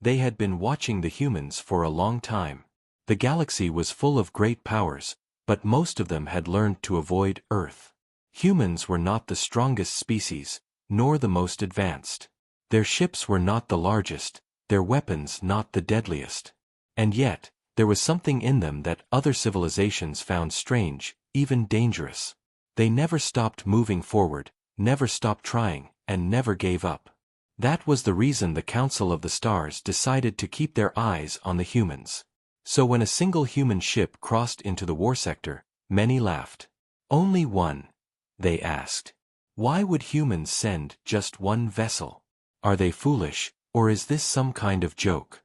They had been watching the humans for a long time. The galaxy was full of great powers, but most of them had learned to avoid Earth. Humans were not the strongest species, nor the most advanced. Their ships were not the largest, their weapons not the deadliest. And yet, there was something in them that other civilizations found strange, even dangerous. They never stopped moving forward, never stopped trying, and never gave up. That was the reason the Council of the Stars decided to keep their eyes on the humans. So when a single human ship crossed into the war sector, many laughed. Only one? They asked. Why would humans send just one vessel? Are they foolish, or is this some kind of joke?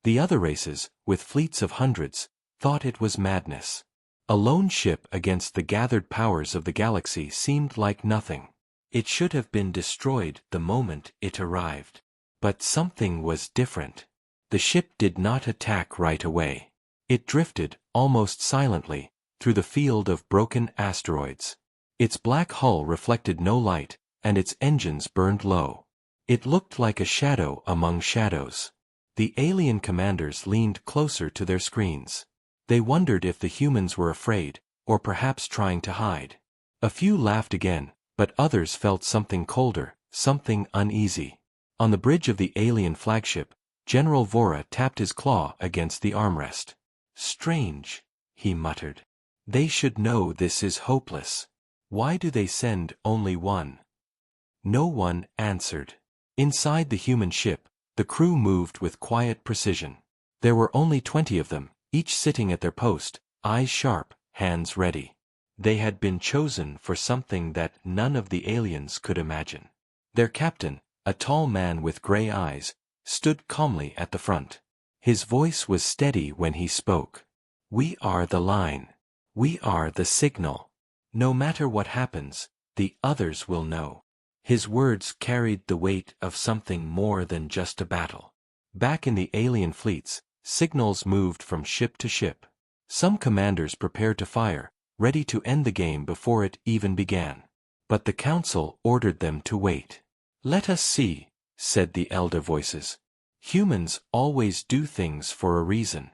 The other races, with fleets of hundreds, thought it was madness. A lone ship against the gathered powers of the galaxy seemed like nothing. It should have been destroyed the moment it arrived. But something was different. The ship did not attack right away. It drifted, almost silently, through the field of broken asteroids. Its black hull reflected no light, and its engines burned low. It looked like a shadow among shadows. The alien commanders leaned closer to their screens. They wondered if the humans were afraid, or perhaps trying to hide. A few laughed again, but others felt something colder, something uneasy. On the bridge of the alien flagship, General Vora tapped his claw against the armrest. "Strange," he muttered. "They should know this is hopeless. Why do they send only one?" No one answered. Inside the human ship, the crew moved with quiet precision. There were only 20 of them, each sitting at their post, eyes sharp, hands ready. They had been chosen for something that none of the aliens could imagine. Their captain, a tall man with gray eyes, stood calmly at the front. His voice was steady when he spoke. "We are the line. We are the signal. No matter what happens, the others will know." His words carried the weight of something more than just a battle. Back in the alien fleets, signals moved from ship to ship. Some commanders prepared to fire, ready to end the game before it even began. But the council ordered them to wait. "Let us see," said the elder voices. "Humans always do things for a reason."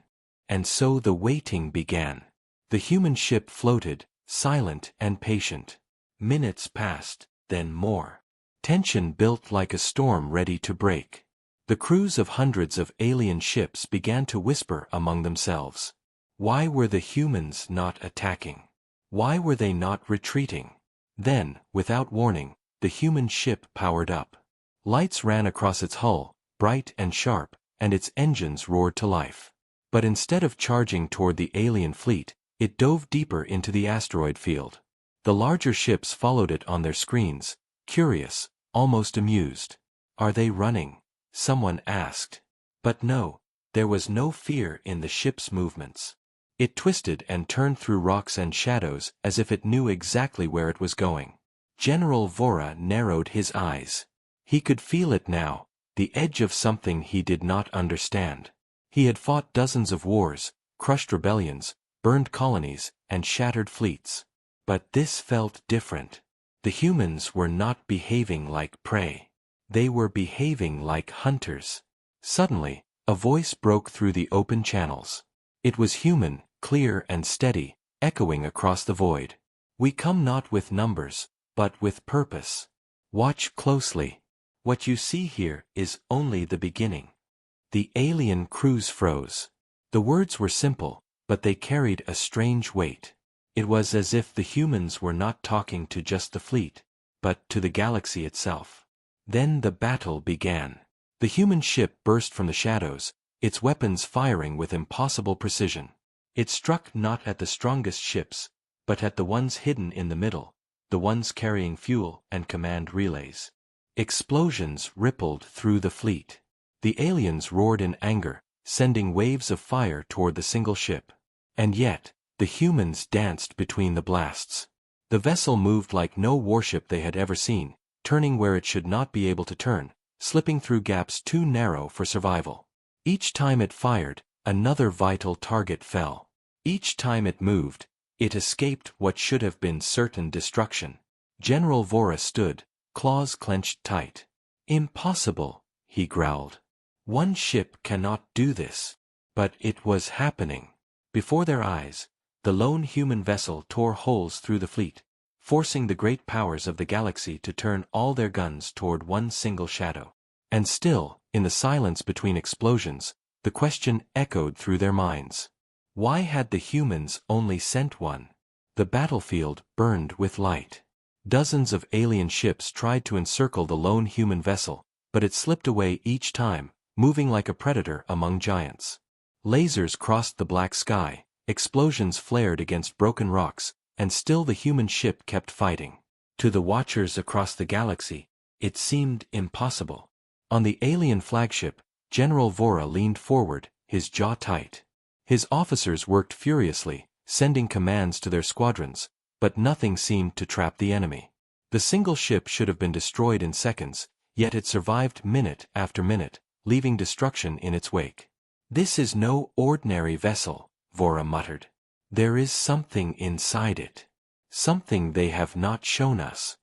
And so the waiting began. The human ship floated, silent and patient. Minutes passed, then more. Tension built like a storm ready to break. The crews of hundreds of alien ships began to whisper among themselves. Why were the humans not attacking? Why were they not retreating? Then, without warning, the human ship powered up. Lights ran across its hull, bright and sharp, and its engines roared to life. But instead of charging toward the alien fleet, it dove deeper into the asteroid field. The larger ships followed it on their screens, curious, almost amused. "Are they running?" someone asked. But no, there was no fear in the ship's movements. It twisted and turned through rocks and shadows as if it knew exactly where it was going. General Vora narrowed his eyes. He could feel it now, the edge of something he did not understand. He had fought dozens of wars, crushed rebellions, burned colonies, and shattered fleets. But this felt different. The humans were not behaving like prey. They were behaving like hunters. Suddenly, a voice broke through the open channels. It was human, clear and steady, echoing across the void. "We come not with numbers, but with purpose. Watch closely. What you see here is only the beginning." The alien crews froze. The words were simple, but they carried a strange weight. It was as if the humans were not talking to just the fleet, but to the galaxy itself. Then the battle began. The human ship burst from the shadows, its weapons firing with impossible precision. It struck not at the strongest ships, but at the ones hidden in the middle, the ones carrying fuel and command relays. Explosions rippled through the fleet. The aliens roared in anger, sending waves of fire toward the single ship. And yet, the humans danced between the blasts. The vessel moved like no warship they had ever seen, turning where it should not be able to turn, slipping through gaps too narrow for survival. Each time it fired, another vital target fell. Each time it moved, it escaped what should have been certain destruction. General Vora stood, claws clenched tight. "Impossible," he growled. One ship cannot do this. But it was happening. Before their eyes, the lone human vessel tore holes through the fleet, forcing the great powers of the galaxy to turn all their guns toward one single shadow. And still, in the silence between explosions, the question echoed through their minds. Why had the humans only sent one? The battlefield burned with light. Dozens of alien ships tried to encircle the lone human vessel, but it slipped away each time, moving like a predator among giants. Lasers crossed the black sky, explosions flared against broken rocks, and still the human ship kept fighting. To the watchers across the galaxy, it seemed impossible. On the alien flagship, General Vora leaned forward, his jaw tight. His officers worked furiously, sending commands to their squadrons, but nothing seemed to trap the enemy. The single ship should have been destroyed in seconds, yet it survived minute after minute, leaving destruction in its wake. "This is no ordinary vessel," Vora muttered. "There is something inside it. Something they have not shown us."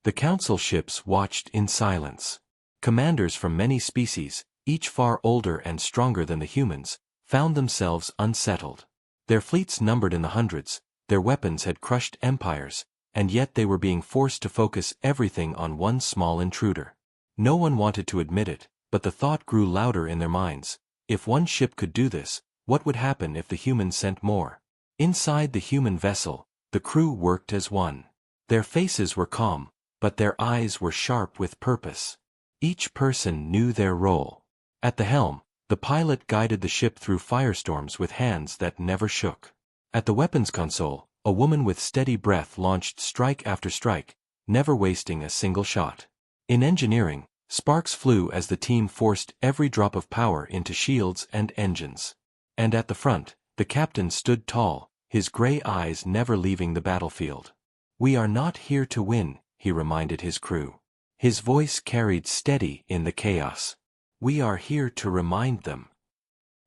The council ships watched in silence. Commanders from many species, each far older and stronger than the humans, found themselves unsettled. Their fleets numbered in the hundreds, their weapons had crushed empires, and yet they were being forced to focus everything on one small intruder. No one wanted to admit it, but the thought grew louder in their minds. If one ship could do this, what would happen if the humans sent more? Inside the human vessel, the crew worked as one. Their faces were calm, but their eyes were sharp with purpose. Each person knew their role. At the helm, the pilot guided the ship through firestorms with hands that never shook. At the weapons console, a woman with steady breath launched strike after strike, never wasting a single shot. In engineering, sparks flew as the team forced every drop of power into shields and engines. And at the front, the captain stood tall, his gray eyes never leaving the battlefield. "We are not here to win," he reminded his crew. His voice carried steady in the chaos. "We are here to remind them."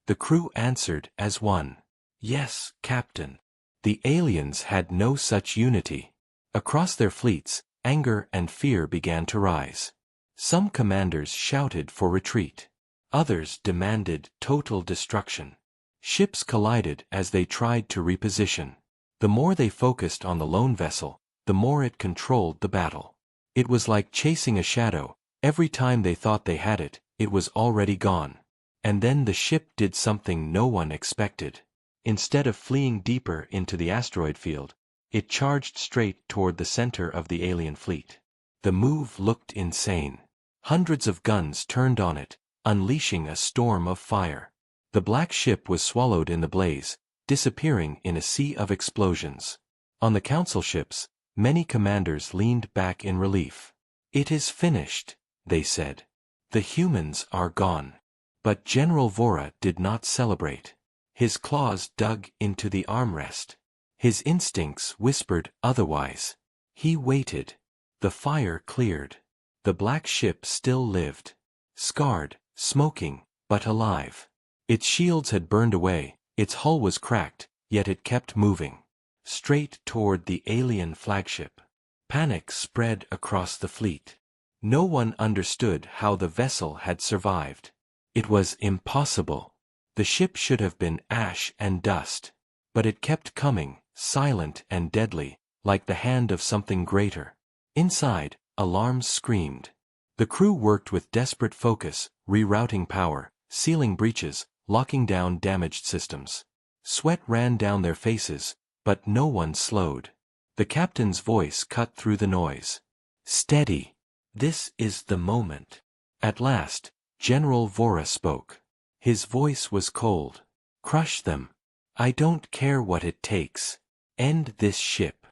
The crew answered as one. "Yes, Captain." The aliens had no such unity. Across their fleets, anger and fear began to rise. Some commanders shouted for retreat. Others demanded total destruction. Ships collided as they tried to reposition. The more they focused on the lone vessel, the more it controlled the battle. It was like chasing a shadow. Every time they thought they had it, it was already gone. And then the ship did something no one expected. Instead of fleeing deeper into the asteroid field, it charged straight toward the center of the alien fleet. The move looked insane. Hundreds of guns turned on it, unleashing a storm of fire. The black ship was swallowed in the blaze, disappearing in a sea of explosions. On the council ships, many commanders leaned back in relief. "It is finished," they said. "The humans are gone." But General Vora did not celebrate. His claws dug into the armrest. His instincts whispered otherwise. He waited. The fire cleared. The black ship still lived. Scarred, smoking, but alive. Its shields had burned away, its hull was cracked, yet it kept moving. Straight toward the alien flagship. Panic spread across the fleet. No one understood how the vessel had survived. It was impossible. The ship should have been ash and dust. But it kept coming, silent and deadly, like the hand of something greater. Inside, alarms screamed. The crew worked with desperate focus, rerouting power, sealing breaches, locking down damaged systems. Sweat ran down their faces, but no one slowed. The captain's voice cut through the noise. "Steady. This is the moment." At last, General Vora spoke. His voice was cold. "Crush them. I don't care what it takes. End this ship."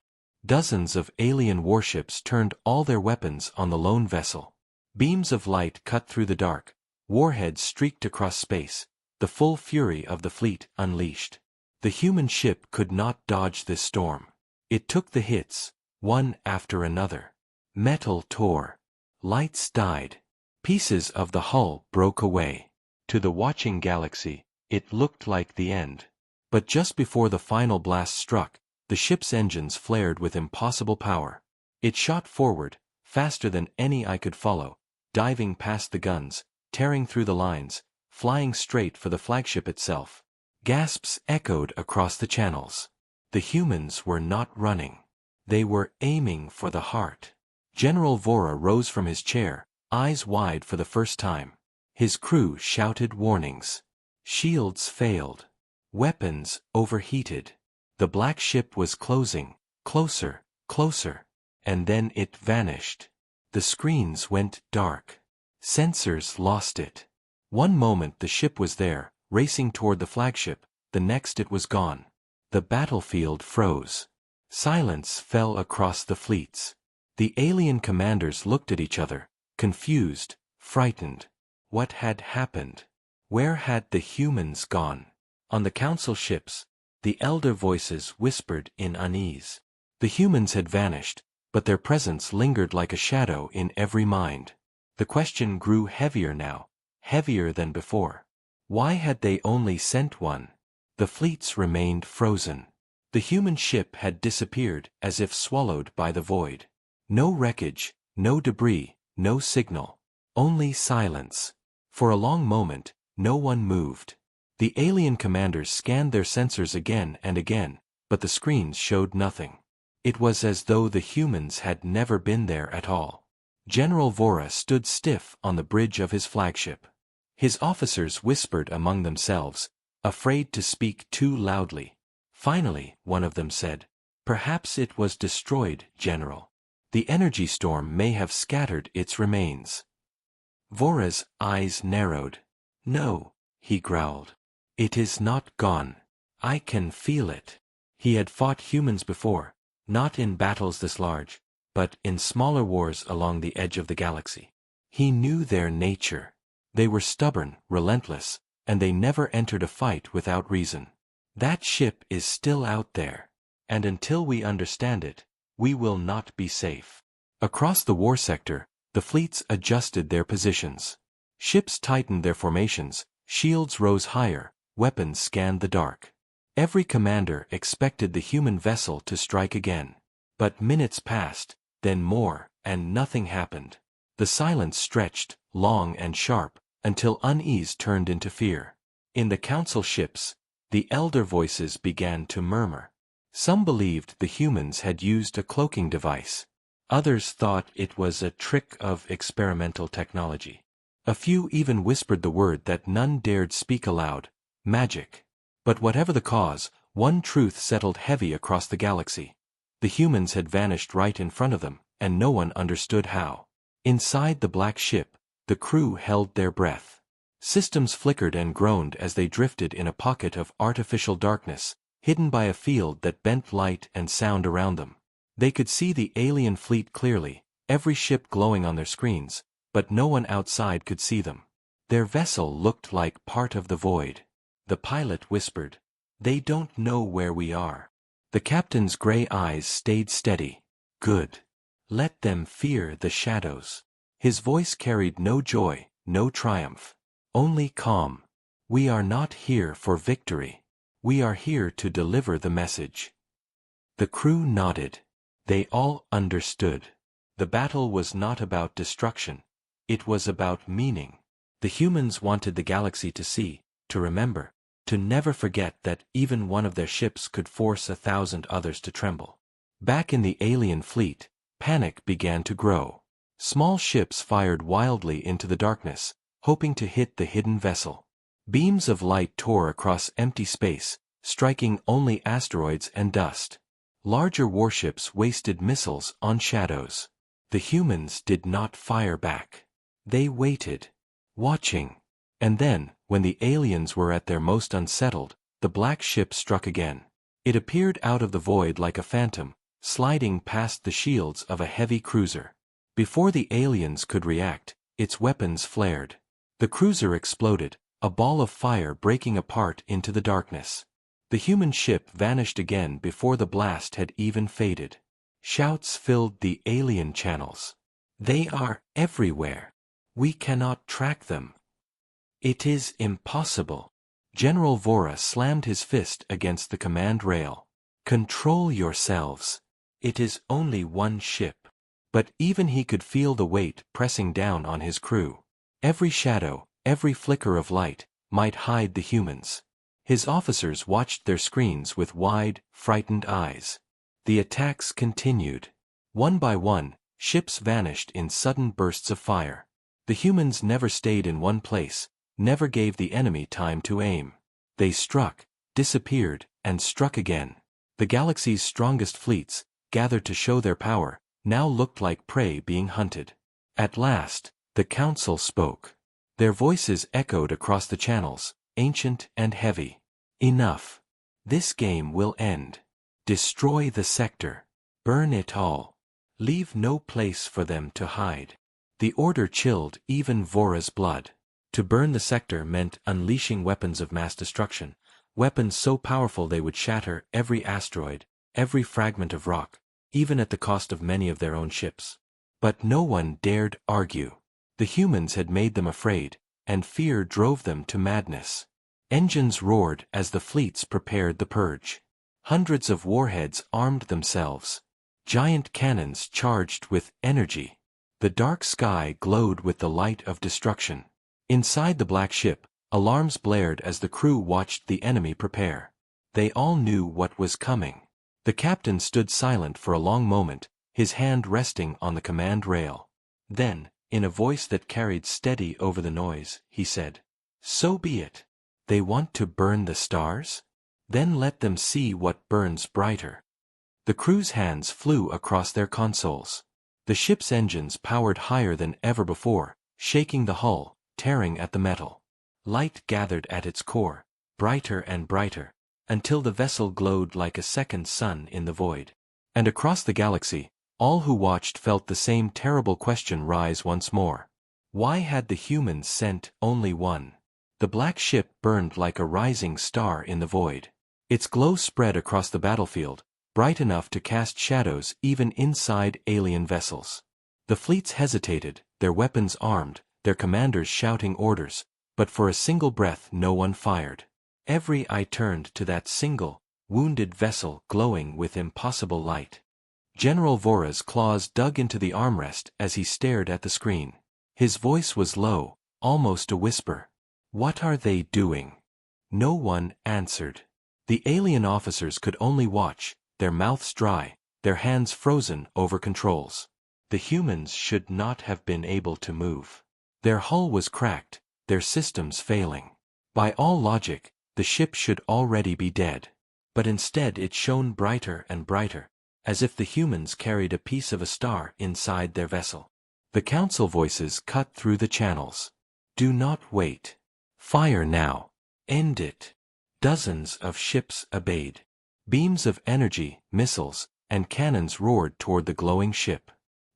Dozens of alien warships turned all their weapons on the lone vessel. Beams of light cut through the dark. Warheads streaked across space, the full fury of the fleet unleashed. The human ship could not dodge this storm. It took the hits, one after another. Metal tore. Lights died. Pieces of the hull broke away. To the watching galaxy, it looked like the end. But just before the final blast struck, the ship's engines flared with impossible power. It shot forward, faster than any eye could follow, diving past the guns, tearing through the lines, flying straight for the flagship itself. Gasps echoed across the channels. The humans were not running. They were aiming for the heart. General Vora rose from his chair, eyes wide for the first time. His crew shouted warnings. Shields failed. Weapons overheated. The black ship was closing, closer, closer. And then it vanished. The screens went dark. Sensors lost it. One moment the ship was there, racing toward the flagship, the next it was gone. The battlefield froze. Silence fell across the fleets. The alien commanders looked at each other, confused, frightened. What had happened? Where had the humans gone? On the council ships, the elder voices whispered in unease. The humans had vanished, but their presence lingered like a shadow in every mind. The question grew heavier now, heavier than before. Why had they only sent one? The fleets remained frozen. The human ship had disappeared as if swallowed by the void. No wreckage, no debris, no signal. Only silence. For a long moment, no one moved. The alien commanders scanned their sensors again and again, but the screens showed nothing. It was as though the humans had never been there at all. General Vora stood stiff on the bridge of his flagship. His officers whispered among themselves, afraid to speak too loudly. Finally, one of them said, "Perhaps it was destroyed, General. The energy storm may have scattered its remains." Vora's eyes narrowed. "No," he growled. "It is not gone. I can feel it." He had fought humans before, not in battles this large, but in smaller wars along the edge of the galaxy. He knew their nature. They were stubborn, relentless, and they never entered a fight without reason. That ship is still out there, and until we understand it, we will not be safe. Across the war sector, the fleets adjusted their positions. Ships tightened their formations, shields rose higher, weapons scanned the dark. Every commander expected the human vessel to strike again. But minutes passed, then more, and nothing happened. The silence stretched, long and sharp, until unease turned into fear. In the council ships, the elder voices began to murmur. Some believed the humans had used a cloaking device. Others thought it was a trick of experimental technology. A few even whispered the word that none dared speak aloud: magic. But whatever the cause, one truth settled heavy across the galaxy. The humans had vanished right in front of them, and no one understood how. Inside the black ship, the crew held their breath. Systems flickered and groaned as they drifted in a pocket of artificial darkness, hidden by a field that bent light and sound around them. They could see the alien fleet clearly, every ship glowing on their screens, but no one outside could see them. Their vessel looked like part of the void. The pilot whispered, "They don't know where we are." The captain's gray eyes stayed steady. "Good. Let them fear the shadows." His voice carried no joy, no triumph. Only calm. "We are not here for victory. We are here to deliver the message." The crew nodded. They all understood. The battle was not about destruction. It was about meaning. The humans wanted the galaxy to see, to remember, to never forget that even one of their ships could force 1,000 others to tremble. Back in the alien fleet, panic began to grow. Small ships fired wildly into the darkness, hoping to hit the hidden vessel. Beams of light tore across empty space, striking only asteroids and dust. Larger warships wasted missiles on shadows. The humans did not fire back. They waited, watching. And then, when the aliens were at their most unsettled, the black ship struck again. It appeared out of the void like a phantom, sliding past the shields of a heavy cruiser. Before the aliens could react, its weapons flared. The cruiser exploded, a ball of fire breaking apart into the darkness. The human ship vanished again before the blast had even faded. Shouts filled the alien channels. "They are everywhere. We cannot track them. It is impossible." General Vora slammed his fist against the command rail. "Control yourselves. It is only one ship." But even he could feel the weight pressing down on his crew. Every shadow, every flicker of light, might hide the humans. His officers watched their screens with wide, frightened eyes. The attacks continued. One by one, ships vanished in sudden bursts of fire. The humans never stayed in one place, never gave the enemy time to aim. They struck, disappeared, and struck again. The galaxy's strongest fleets, gathered to show their power, now looked like prey being hunted. At last, the council spoke. Their voices echoed across the channels, ancient and heavy. Enough. This game will end. Destroy the sector. Burn it all. Leave no place for them to hide. The order chilled even Vora's blood. To burn the sector meant unleashing weapons of mass destruction, weapons so powerful they would shatter every asteroid, every fragment of rock, even at the cost of many of their own ships. But no one dared argue. The humans had made them afraid, and fear drove them to madness. Engines roared as the fleets prepared the purge. Hundreds of warheads armed themselves. Giant cannons charged with energy. The dark sky glowed with the light of destruction. Inside the black ship, alarms blared as the crew watched the enemy prepare. They all knew what was coming. The captain stood silent for a long moment, his hand resting on the command rail. Then, in a voice that carried steady over the noise, he said, "So be it. They want to burn the stars? Then let them see what burns brighter." The crew's hands flew across their consoles. The ship's engines powered higher than ever before, shaking the hull, tearing at the metal. Light gathered at its core, brighter and brighter, until the vessel glowed like a second sun in the void. And across the galaxy, all who watched felt the same terrible question rise once more. Why had the humans sent only one? The black ship burned like a rising star in the void. Its glow spread across the battlefield, bright enough to cast shadows even inside alien vessels. The fleets hesitated, their weapons armed, their commanders shouting orders, but for a single breath no one fired. Every eye turned to that single, wounded vessel glowing with impossible light. General Vora's claws dug into the armrest as he stared at the screen. His voice was low, almost a whisper. "What are they doing?" No one answered. The alien officers could only watch, their mouths dry, their hands frozen over controls. The humans should not have been able to move. Their hull was cracked, their systems failing. By all logic, the ship should already be dead. But instead it shone brighter and brighter, as if the humans carried a piece of a star inside their vessel. The council voices cut through the channels. "Do not wait. Fire now. End it." Dozens of ships obeyed. Beams of energy, missiles, and cannons roared toward the glowing ship.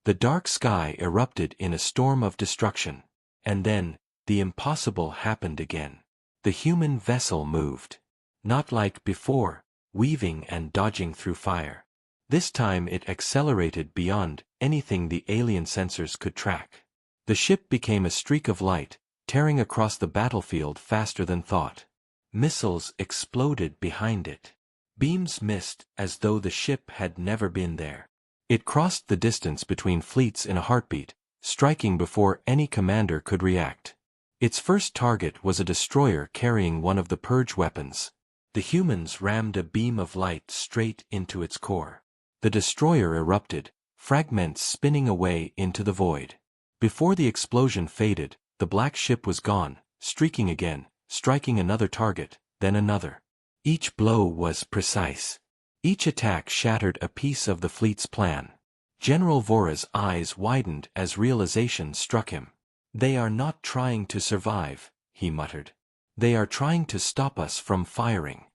The dark sky erupted in a storm of destruction. And then, the impossible happened again. The human vessel moved. Not like before, weaving and dodging through fire. This time it accelerated beyond anything the alien sensors could track. The ship became a streak of light, tearing across the battlefield faster than thought. Missiles exploded behind it. Beams missed as though the ship had never been there. It crossed the distance between fleets in a heartbeat, striking before any commander could react. Its first target was a destroyer carrying one of the purge weapons. The humans rammed a beam of light straight into its core. The destroyer erupted, fragments spinning away into the void. Before the explosion faded, the black ship was gone, streaking again, striking another target, then another. Each blow was precise. Each attack shattered a piece of the fleet's plan. General Vora's eyes widened as realization struck him. "They are not trying to survive," he muttered. "They are trying to stop us from firing."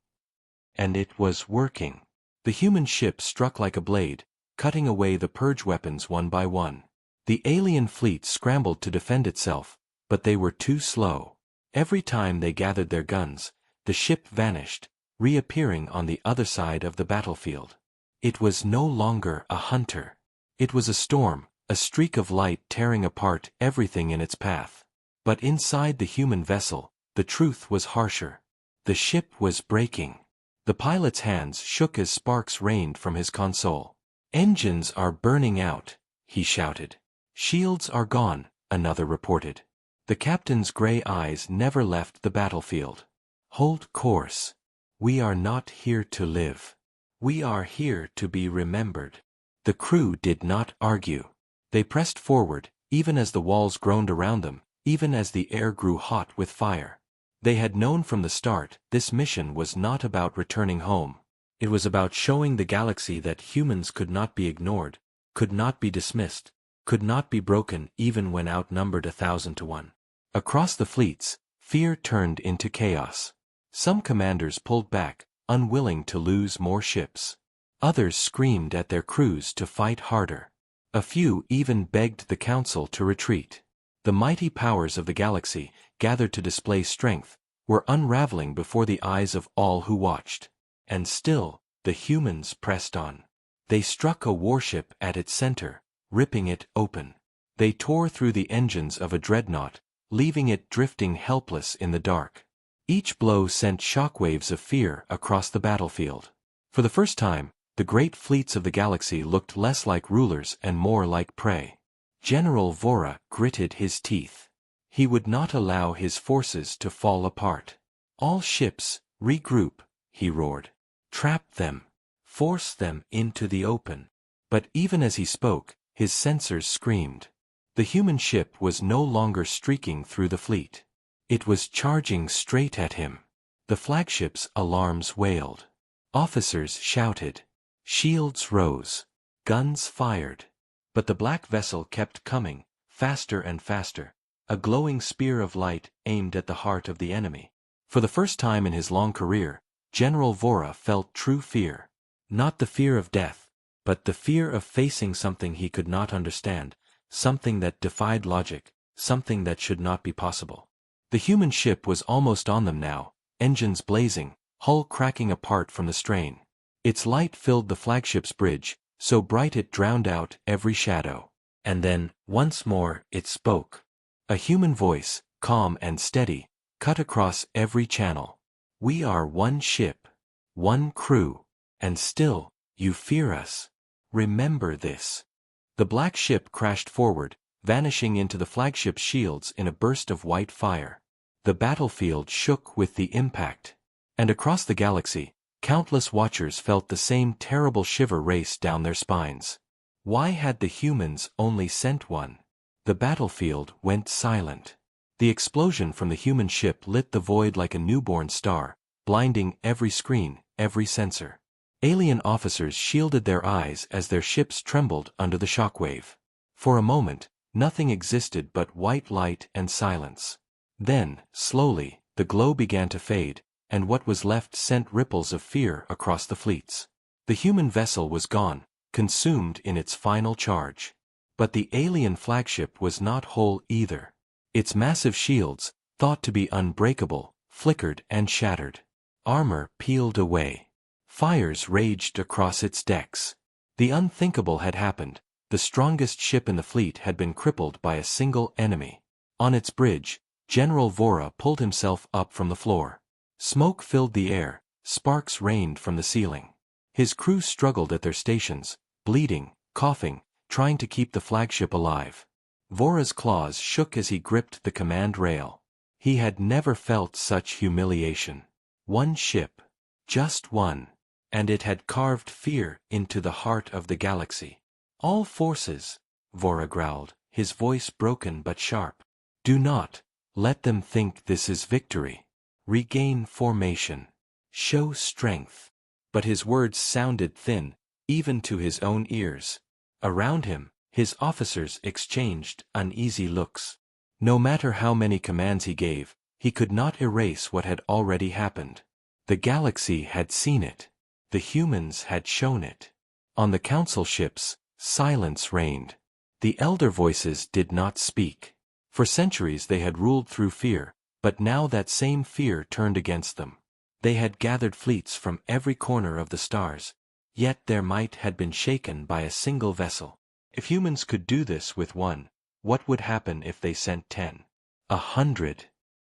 And it was working. The human ship struck like a blade, cutting away the purge weapons one by one. The alien fleet scrambled to defend itself, but they were too slow. Every time they gathered their guns, the ship vanished, reappearing on the other side of the battlefield. It was no longer a hunter. It was a storm, a streak of light tearing apart everything in its path. But inside the human vessel, the truth was harsher. The ship was breaking. The pilot's hands shook as sparks rained from his console. "Engines are burning out," he shouted. "Shields are gone," another reported. The captain's gray eyes never left the battlefield. Hold course. We are not here to live. We are here to be remembered. The crew did not argue. They pressed forward, even as the walls groaned around them, even as the air grew hot with fire. They had known from the start this mission was not about returning home. It was about showing the galaxy that humans could not be ignored, could not be dismissed, could not be broken even when outnumbered 1,000 to 1. Across the fleets, fear turned into chaos. Some commanders pulled back, unwilling to lose more ships. Others screamed at their crews to fight harder. A few even begged the council to retreat. The mighty powers of the galaxy, gathered to display strength, were unraveling before the eyes of all who watched. And still, the humans pressed on. They struck a warship at its center, ripping it open. They tore through the engines of a dreadnought, leaving it drifting helpless in the dark. Each blow sent shockwaves of fear across the battlefield. For the first time, the great fleets of the galaxy looked less like rulers and more like prey. General Vora gritted his teeth. He would not allow his forces to fall apart. All ships, regroup, he roared. Trap them. Force them into the open. But even as he spoke, his sensors screamed. The human ship was no longer streaking through the fleet. It was charging straight at him. The flagship's alarms wailed. Officers shouted. Shields rose. Guns fired. But the black vessel kept coming, faster and faster, a glowing spear of light aimed at the heart of the enemy. For the first time in his long career, General Vora felt true fear. Not the fear of death, but the fear of facing something he could not understand, something that defied logic, something that should not be possible. The human ship was almost on them now, engines blazing, hull cracking apart from the strain. Its light filled the flagship's bridge, so bright it drowned out every shadow. And then, once more, it spoke. A human voice, calm and steady, cut across every channel. We are one ship, one crew, and still, you fear us. Remember this. The black ship crashed forward, vanishing into the flagship's shields in a burst of white fire. The battlefield shook with the impact. And across the galaxy, countless watchers felt the same terrible shiver race down their spines. Why had the humans only sent one? The battlefield went silent. The explosion from the human ship lit the void like a newborn star, blinding every screen, every sensor. Alien officers shielded their eyes as their ships trembled under the shockwave. For a moment, nothing existed but white light and silence. Then, slowly, the glow began to fade, and what was left sent ripples of fear across the fleets. The human vessel was gone, consumed in its final charge. But the alien flagship was not whole either. Its massive shields, thought to be unbreakable, flickered and shattered. Armor peeled away. Fires raged across its decks. The unthinkable had happened. The strongest ship in the fleet had been crippled by a single enemy. On its bridge, General Vora pulled himself up from the floor. Smoke filled the air, sparks rained from the ceiling. His crew struggled at their stations, bleeding, coughing, trying to keep the flagship alive. Vora's claws shook as he gripped the command rail. He had never felt such humiliation. One ship. Just one. And it had carved fear into the heart of the galaxy. All forces, Vora growled, his voice broken but sharp. Do not let them think this is victory. Regain formation. Show strength. But his words sounded thin, even to his own ears. Around him, his officers exchanged uneasy looks. No matter how many commands he gave, he could not erase what had already happened. The galaxy had seen it. The humans had shown it. On the council ships, silence reigned. The elder voices did not speak. For centuries they had ruled through fear, but now that same fear turned against them. They had gathered fleets from every corner of the stars, yet their might had been shaken by a single vessel. If humans could do this with one, what would happen if they sent 10? 100?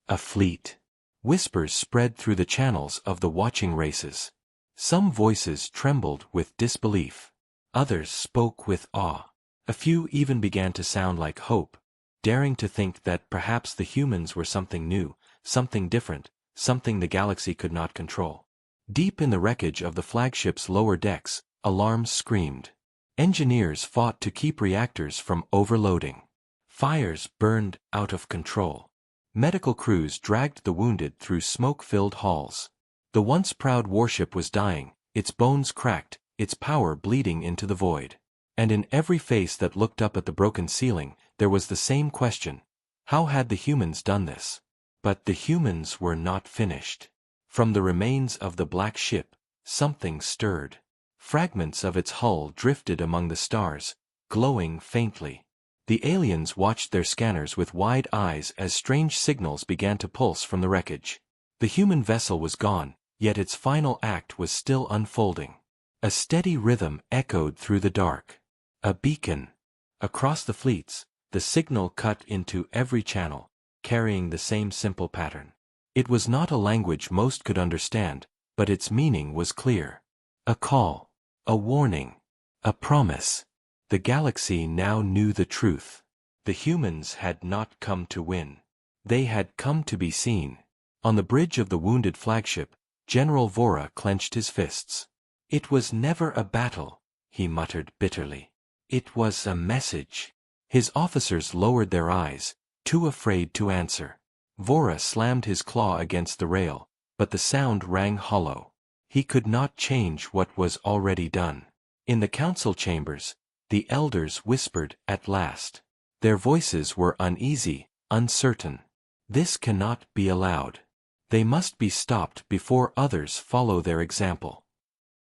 A fleet? Whispers spread through the channels of the watching races. Some voices trembled with disbelief. Others spoke with awe. A few even began to sound like hope. daring to think that perhaps the humans were something new, something different, something the galaxy could not control. Deep in the wreckage of the flagship's lower decks, alarms screamed. Engineers fought to keep reactors from overloading. Fires burned out of control. Medical crews dragged the wounded through smoke-filled halls. The once proud warship was dying, its bones cracked, its power bleeding into the void. And in every face that looked up at the broken ceiling, there was the same question: how had the humans done this? But the humans were not finished. From the remains of the black ship, something stirred. Fragments of its hull drifted among the stars, glowing faintly. The aliens watched their scanners with wide eyes as strange signals began to pulse from the wreckage. The human vessel was gone, yet its final act was still unfolding. A steady rhythm echoed through the dark. A beacon. Across the fleets, the signal cut into every channel, carrying the same simple pattern. It was not a language most could understand, but its meaning was clear. A call. A warning. A promise. The galaxy now knew the truth. The humans had not come to win. They had come to be seen. On the bridge of the wounded flagship, General Vora clenched his fists. "It was never a battle," he muttered bitterly. "It was a message." His officers lowered their eyes, too afraid to answer. Vora slammed his claw against the rail, but the sound rang hollow. He could not change what was already done. In the council chambers, the elders whispered at last. Their voices were uneasy, uncertain. "This cannot be allowed. They must be stopped before others follow their example."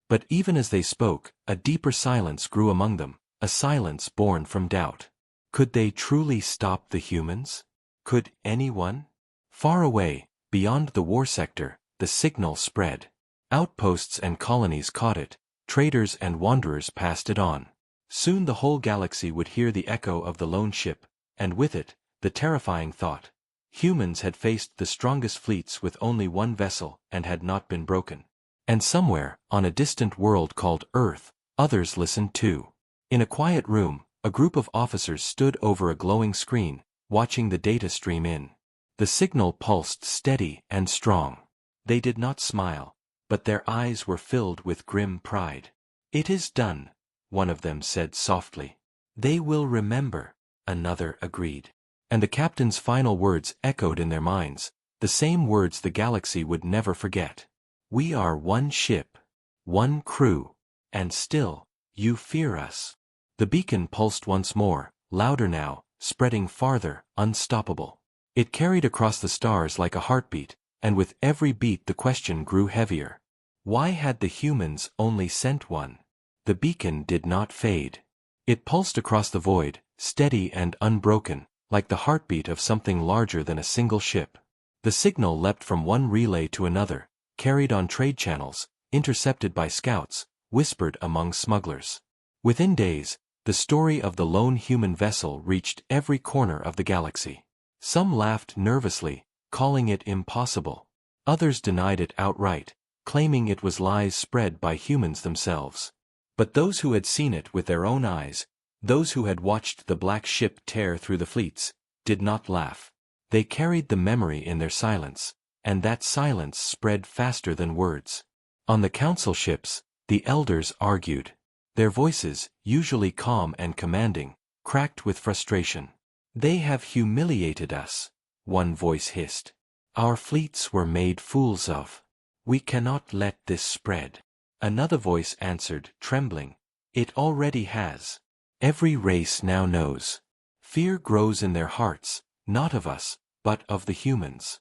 But even as they spoke, a deeper silence grew among them, a silence born from doubt. Could they truly stop the humans? Could anyone? Far away, beyond the war sector, the signal spread. Outposts and colonies caught it, traders and wanderers passed it on. Soon the whole galaxy would hear the echo of the lone ship, and with it, the terrifying thought: humans had faced the strongest fleets with only one vessel and had not been broken. And somewhere, on a distant world called Earth, others listened too. In a quiet room, a group of officers stood over a glowing screen, watching the data stream in. The signal pulsed steady and strong. They did not smile, but their eyes were filled with grim pride. "It is done," one of them said softly. "They will remember," another agreed. And the captain's final words echoed in their minds, the same words the galaxy would never forget. "We are one ship, one crew, and still, you fear us." The beacon pulsed once more, louder now, spreading farther, unstoppable. It carried across the stars like a heartbeat, and with every beat the question grew heavier. Why had the humans only sent one? The beacon did not fade. It pulsed across the void, steady and unbroken, like the heartbeat of something larger than a single ship. The signal leapt from one relay to another, carried on trade channels, intercepted by scouts, whispered among smugglers. Within days, the story of the lone human vessel reached every corner of the galaxy. Some laughed nervously, calling it impossible. Others denied it outright, claiming it was lies spread by humans themselves. But those who had seen it with their own eyes, those who had watched the black ship tear through the fleets, did not laugh. They carried the memory in their silence, and that silence spread faster than words. On the council ships, the elders argued. Their voices, usually calm and commanding, cracked with frustration. "They have humiliated us," one voice hissed. "Our fleets were made fools of. We cannot let this spread." Another voice answered, trembling. "It already has. Every race now knows. Fear grows in their hearts, not of us, but of the humans."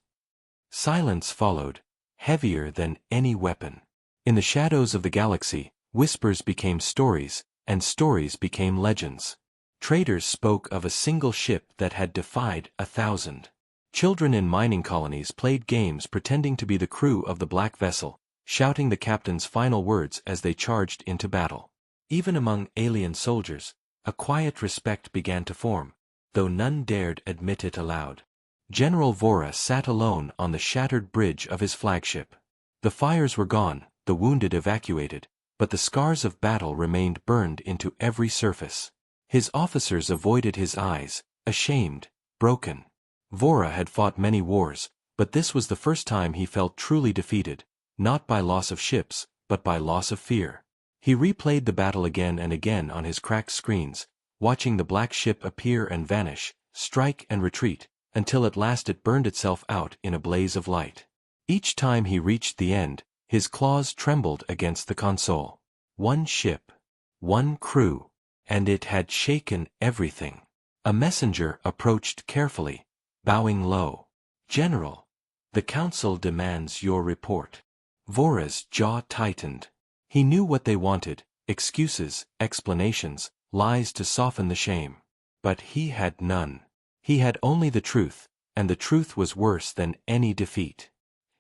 Silence followed, heavier than any weapon. In the shadows of the galaxy, whispers became stories, and stories became legends. Traders spoke of a single ship that had defied 1,000. Children in mining colonies played games pretending to be the crew of the black vessel, shouting the captain's final words as they charged into battle. Even among alien soldiers, a quiet respect began to form, though none dared admit it aloud. General Vora sat alone on the shattered bridge of his flagship. The fires were gone, the wounded evacuated, but the scars of battle remained burned into every surface. His officers avoided his eyes, ashamed, broken. Vora had fought many wars, but this was the first time he felt truly defeated, not by loss of ships, but by loss of fear. He replayed the battle again and again on his cracked screens, watching the black ship appear and vanish, strike and retreat, until at last it burned itself out in a blaze of light. Each time he reached the end, his claws trembled against the console. One ship, one crew, and it had shaken everything. A messenger approached carefully, bowing low. "General, the council demands your report." Vora's jaw tightened. He knew what they wanted: excuses, explanations, lies to soften the shame. But he had none. He had only the truth, and the truth was worse than any defeat.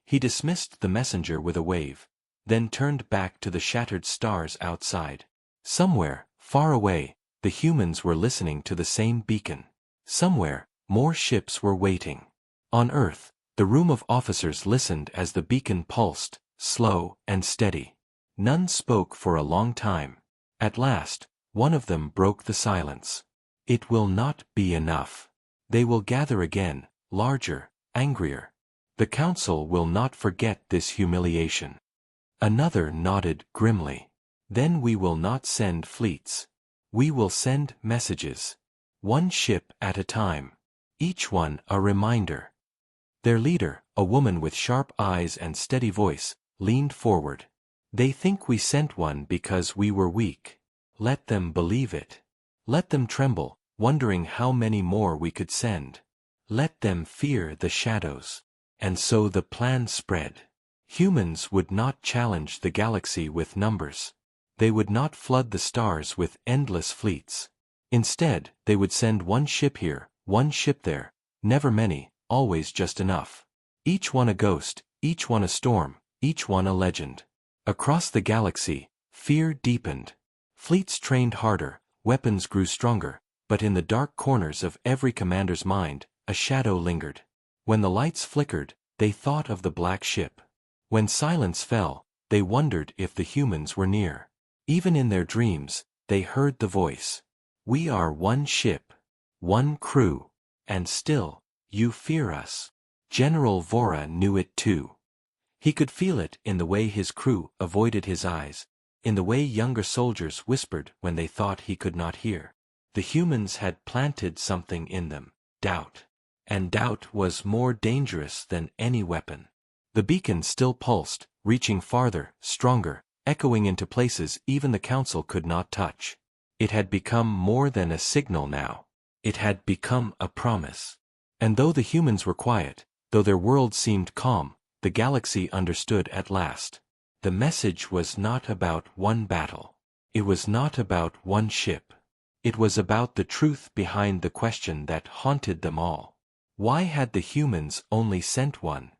He dismissed the messenger with a wave, then turned back to the shattered stars outside. Somewhere, far away, the humans were listening to the same beacon. Somewhere, more ships were waiting. On Earth, the room of officers listened as the beacon pulsed, slow and steady. None spoke for a long time. At last, one of them broke the silence. "It will not be enough. They will gather again, larger, angrier. The council will not forget this humiliation." Another nodded grimly. "Then we will not send fleets. We will send messages. One ship at a time. Each one a reminder." Their leader, a woman with sharp eyes and steady voice, leaned forward. "They think we sent one because we were weak. Let them believe it. Let them tremble, wondering how many more we could send. Let them fear the shadows." And so the plan spread. Humans would not challenge the galaxy with numbers. They would not flood the stars with endless fleets. Instead, they would send one ship here, one ship there, never many, always just enough. Each one a ghost, each one a storm, each one a legend. Across the galaxy, fear deepened. Fleets trained harder, weapons grew stronger, but in the dark corners of every commander's mind, a shadow lingered. When the lights flickered, they thought of the black ship. When silence fell, they wondered if the humans were near. Even in their dreams, they heard the voice. "We are one ship, one crew, and still, you fear us." General Vora knew it too. He could feel it in the way his crew avoided his eyes, in the way younger soldiers whispered when they thought he could not hear. The humans had planted something in them, doubt. And doubt was more dangerous than any weapon. The beacon still pulsed, reaching farther, stronger, echoing into places even the council could not touch. It had become more than a signal now. It had become a promise. And though the humans were quiet, though their world seemed calm, the galaxy understood at last. The message was not about one battle. It was not about one ship. It was about the truth behind the question that haunted them all. Why had the humans only sent one?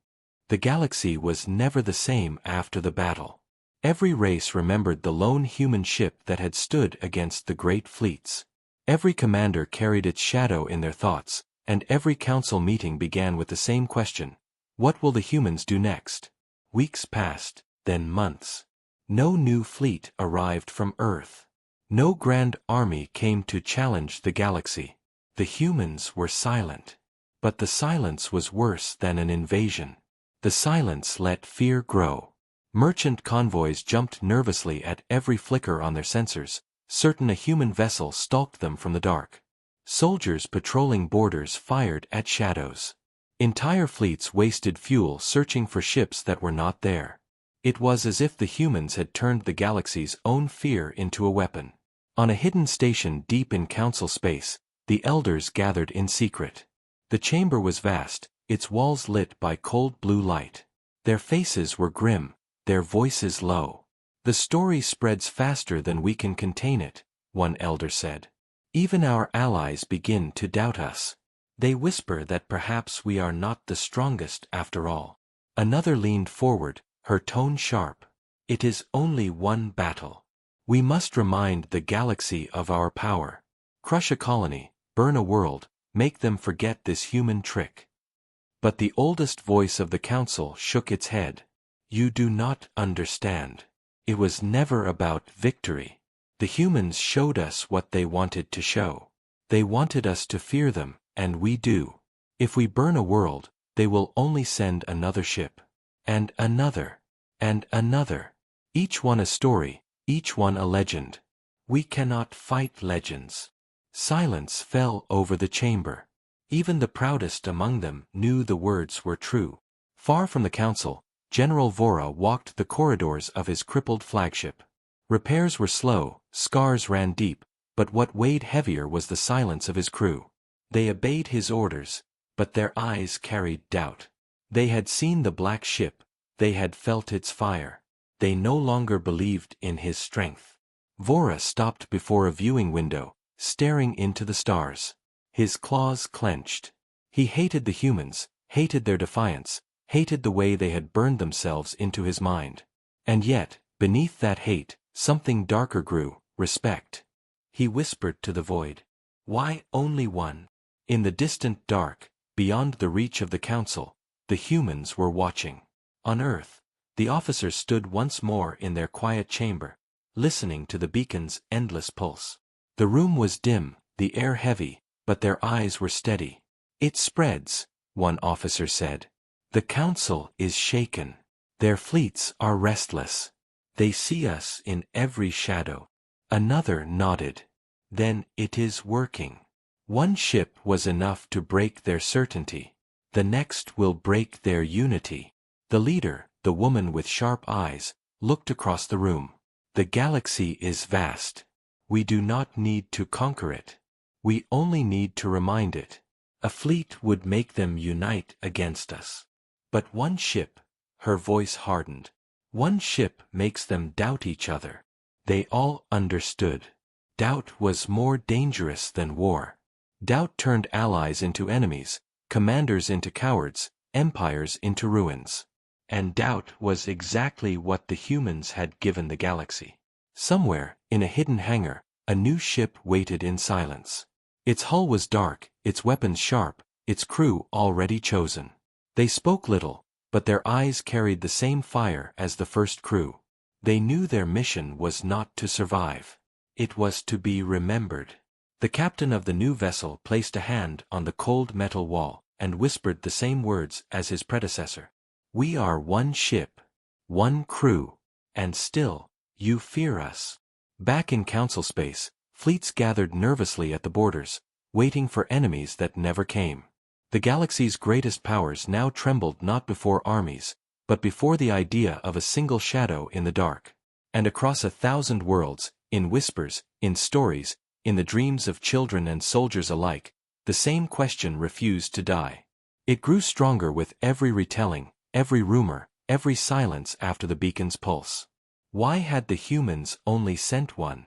The galaxy was never the same after the battle. Every race remembered the lone human ship that had stood against the great fleets. Every commander carried its shadow in their thoughts, and every council meeting began with the same question: what will the humans do next? Weeks passed, then months. No new fleet arrived from Earth. No grand army came to challenge the galaxy. The humans were silent. But the silence was worse than an invasion. The silence let fear grow. Merchant convoys jumped nervously at every flicker on their sensors, certain a human vessel stalked them from the dark. Soldiers patrolling borders fired at shadows. Entire fleets wasted fuel searching for ships that were not there. It was as if the humans had turned the galaxy's own fear into a weapon. On a hidden station deep in council space, the elders gathered in secret. The chamber was vast, its walls lit by cold blue light. Their faces were grim, their voices low. "The story spreads faster than we can contain it," one elder said. "Even our allies begin to doubt us. They whisper that perhaps we are not the strongest after all." Another leaned forward, her tone sharp. "It is only one battle. We must remind the galaxy of our power. Crush a colony, burn a world, make them forget this human trick." But the oldest voice of the council shook its head. "You do not understand. It was never about victory. The humans showed us what they wanted to show. They wanted us to fear them, and we do. If we burn a world, they will only send another ship. And another. And another. Each one a story, each one a legend. We cannot fight legends. Silence fell over the chamber. Even the proudest among them knew the words were true. Far from the council, General Vora walked the corridors of his crippled flagship. Repairs were slow, scars ran deep, but what weighed heavier was the silence of his crew. They obeyed his orders, but their eyes carried doubt. They had seen the black ship, they had felt its fire. They no longer believed in his strength. Vora stopped before a viewing window, staring into the stars. His claws clenched. He hated the humans, hated their defiance, hated the way they had burned themselves into his mind. And yet, beneath that hate, something darker grew, respect. He whispered to the void. Why only one? In the distant dark, beyond the reach of the council, the humans were watching. On Earth, the officers stood once more in their quiet chamber, listening to the beacon's endless pulse. The room was dim, the air heavy, but their eyes were steady. It spreads, one officer said. The council is shaken. Their fleets are restless. They see us in every shadow. Another nodded. Then it is working. One ship was enough to break their certainty. The next will break their unity. The leader, the woman with sharp eyes, looked across the room. The galaxy is vast. We do not need to conquer it. We only need to remind it. A fleet would make them unite against us. But one ship, her voice hardened. One ship makes them doubt each other. They all understood. Doubt was more dangerous than war. Doubt turned allies into enemies, commanders into cowards, empires into ruins. And doubt was exactly what the humans had given the galaxy. Somewhere, in a hidden hangar, a new ship waited in silence. Its hull was dark, its weapons sharp, its crew already chosen. They spoke little, but their eyes carried the same fire as the first crew. They knew their mission was not to survive. It was to be remembered. The captain of the new vessel placed a hand on the cold metal wall, and whispered the same words as his predecessor. We are one ship, one crew, and still, you fear us. Back in council space, fleets gathered nervously at the borders, waiting for enemies that never came. The galaxy's greatest powers now trembled not before armies, but before the idea of a single shadow in the dark. And across 1,000 worlds, in whispers, in stories, in the dreams of children and soldiers alike, the same question refused to die. It grew stronger with every retelling, every rumor, every silence after the beacon's pulse. Why had the humans only sent one?